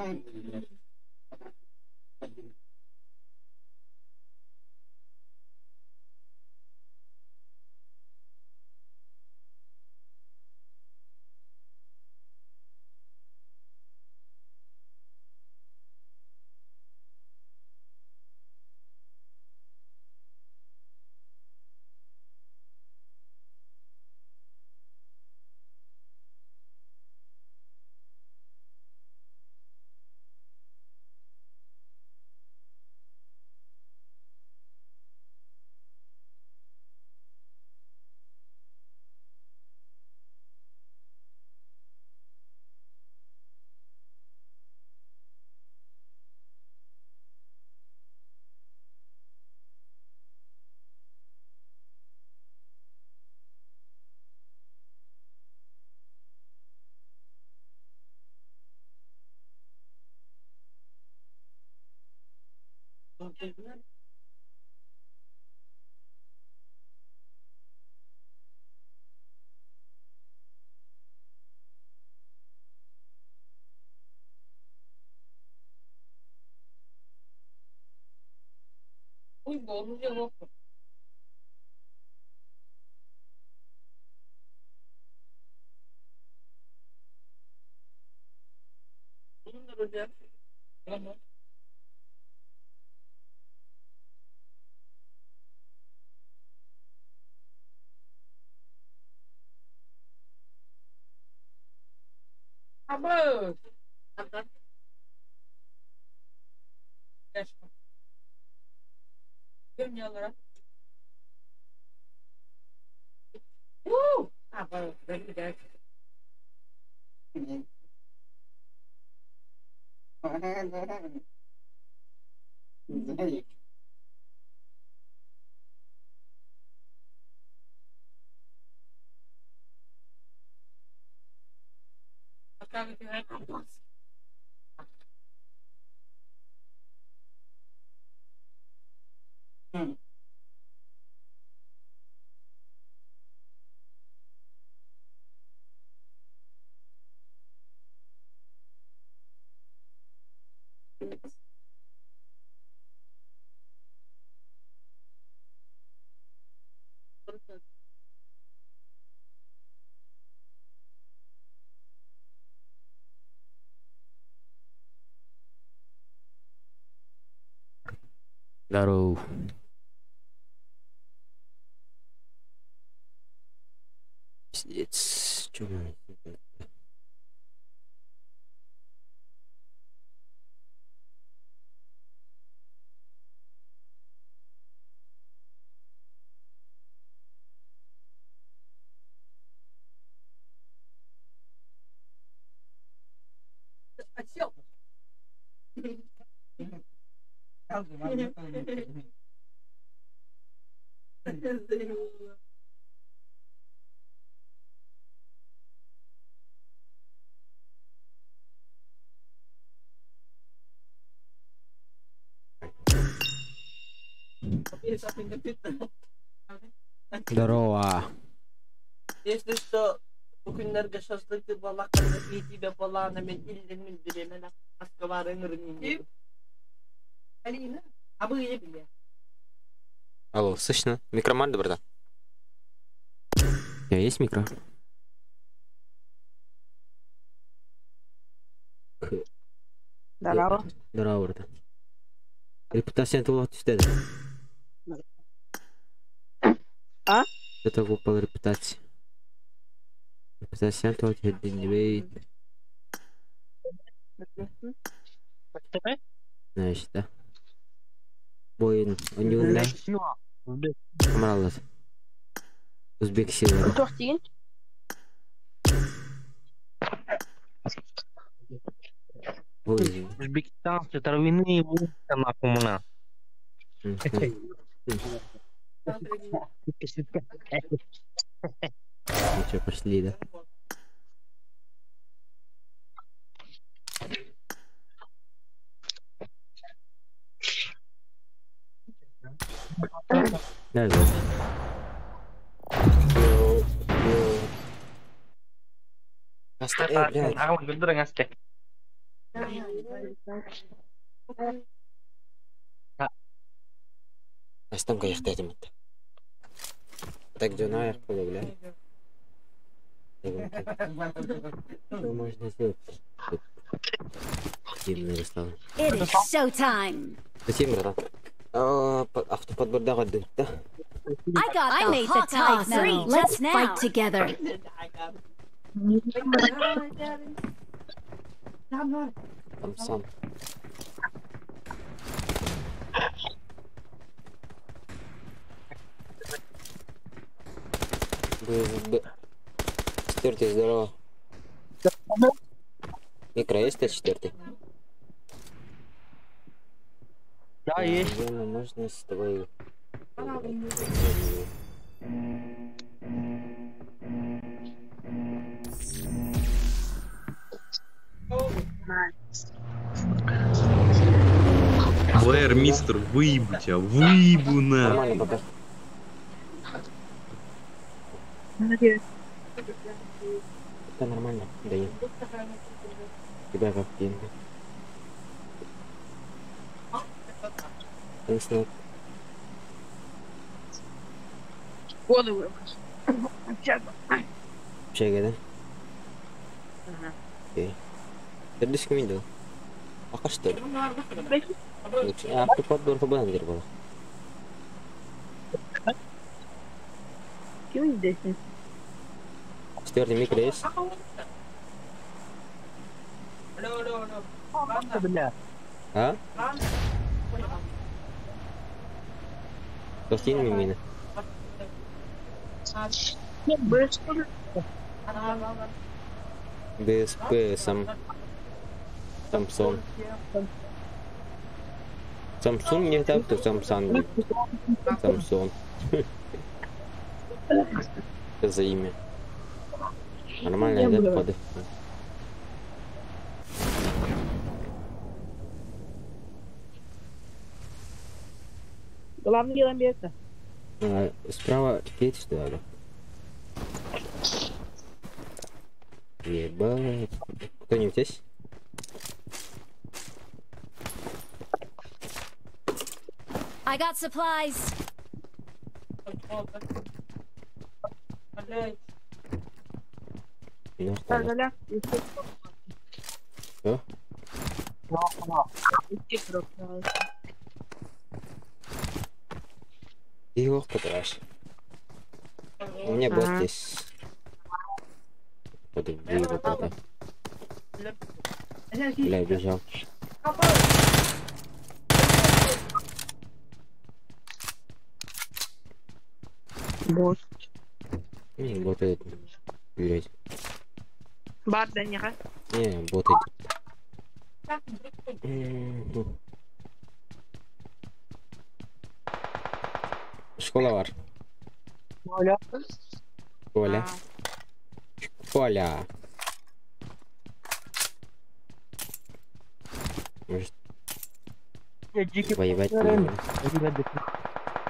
Ui, bố không chịu không? Apa? Apa? Game nyala. Apa? Dari guys. Apa gitu kan? Здорово. Пиздец. Чё мы? Здорово. Если что, энергошашлык балаканы и тебя баланами иллин беременна, асковары нырнини. Алина, а вы не били? Алло, слышно? Микроман, братан? У тебя есть микро? Здорово. Здорово, братан. Репутация твоего тестеда. А? Это выпала репутация. Репутация твоего тестеда. Знаешь, да? Бойын, онюнда. Камралас. Узбек силы. Toch tien? Ой. Узбекистан secara ini bukan aku menang. Ну что, пошли, да? Да, да. Оставь, блядь. Aku bener nggak sih? Астан каяқта этимет. Так жона аяқ болу бля. Можно сделать. Именно достал. It is showtime. Спасибо, братан. Автоподборда гаддым, да? I made the top 3 just now. Let's fight together. Самсам. Четвертый, здорово. Микро есть, а четвертый? Да, есть. Наверное, можно с тобой... Блэр, мистер, выебу тебя, выебу на. Нормально пока. Это нормально, даю. Тебя как деньги. Конечно, Воду выброс. общага, да? Окей. Сердись комендил. Пока что ли? Лучше. Автоподбор побандер был. Кем здесь? Четвертый микро есть? Бля. А? Пластинами мины. БСП сам. Самсон. Самсун не так, то Самсан. Самсон. Что за имя? Нормальная, да, поды? Главное дело место. Справа Кейт, что ли? Ебать. Кто-нибудь есть? I got supplies. Ну, что ли? Галя. Что? Ты его потратишь. У меня бот здесь. Подожди, вот это. Бля, бежал. Бот. Не, бот этот. Блять. Барда не га. Не, бот этот. Школа var. Оля. Коля. Коля. Может, воевать не надо.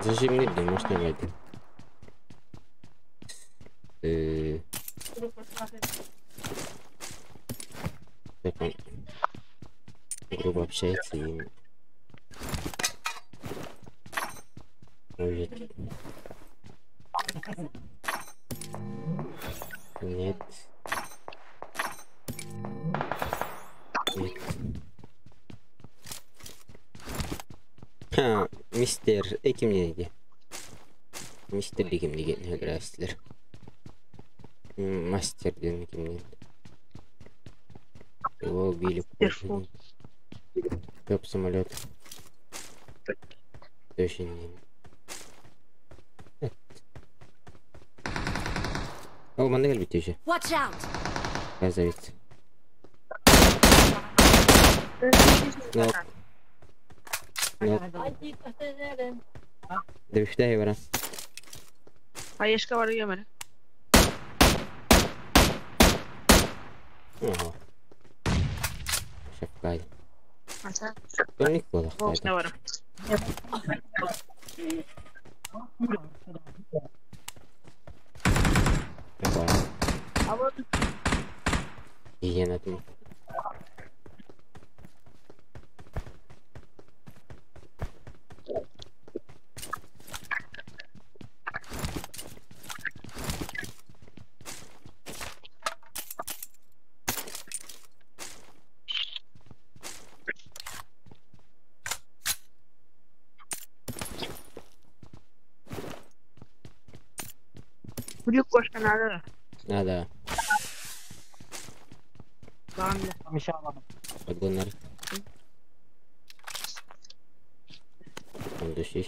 Зажим не дым, может не войти. Как он грубо общается и... Может... Нет. Нет. Ха, мистер Экимнеги. Мистер Экимнеги, Грасслер. Мастер Экимнеги. Его убили. Топ самолет. Точно не. О, мандель бит еще. Watch out. Оказывается. Нок. Нок. Да вифтахи вара. Аешка var ya bana. Ага. Шапкай. Asa. Тоник было. Boşuna var. Иди на ту. Uluk koşkan ada. Ada. Bang. مش عارف Odgunlar. Там души.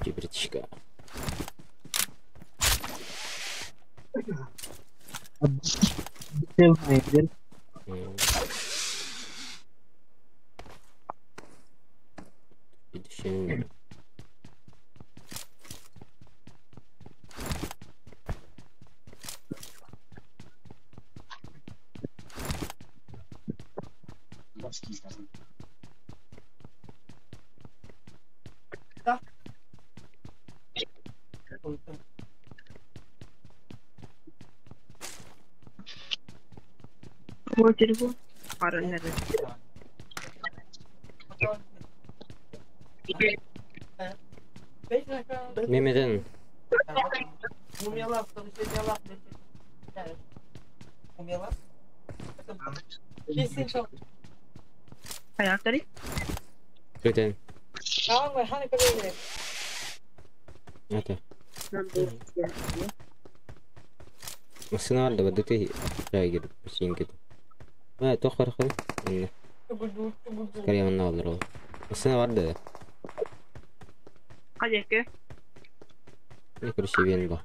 Кибритишка. Sevmeyebilir. Bir düşünün. Moj telefon. Paran nerede? Beş dakika. Mehmet'in Mumyalar, tanışacaklar. Evet. Mumyalar. Kesin çok. Ayakları. Köten. Tamam mı? Hani kadar gidelim. Ata. Masih ada pada tu saya gitu mesin gitu. Itu kar. Ini Çubudu, çubudu. karya mana olur o. Masih ada. Hadi ki. Ini kursiyin bah.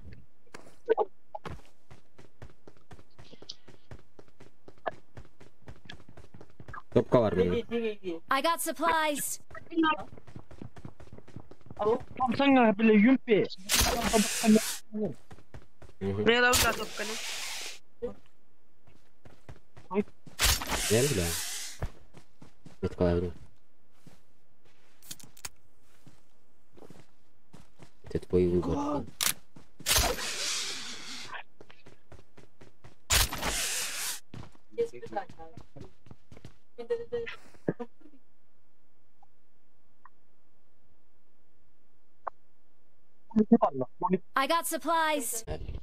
Top var mı? I got supplies. Tam sana bile yumpi. Ne da udah top kanı. Gel lah. Net kau ni. Tet boy ugo. I got supplies. Hadi.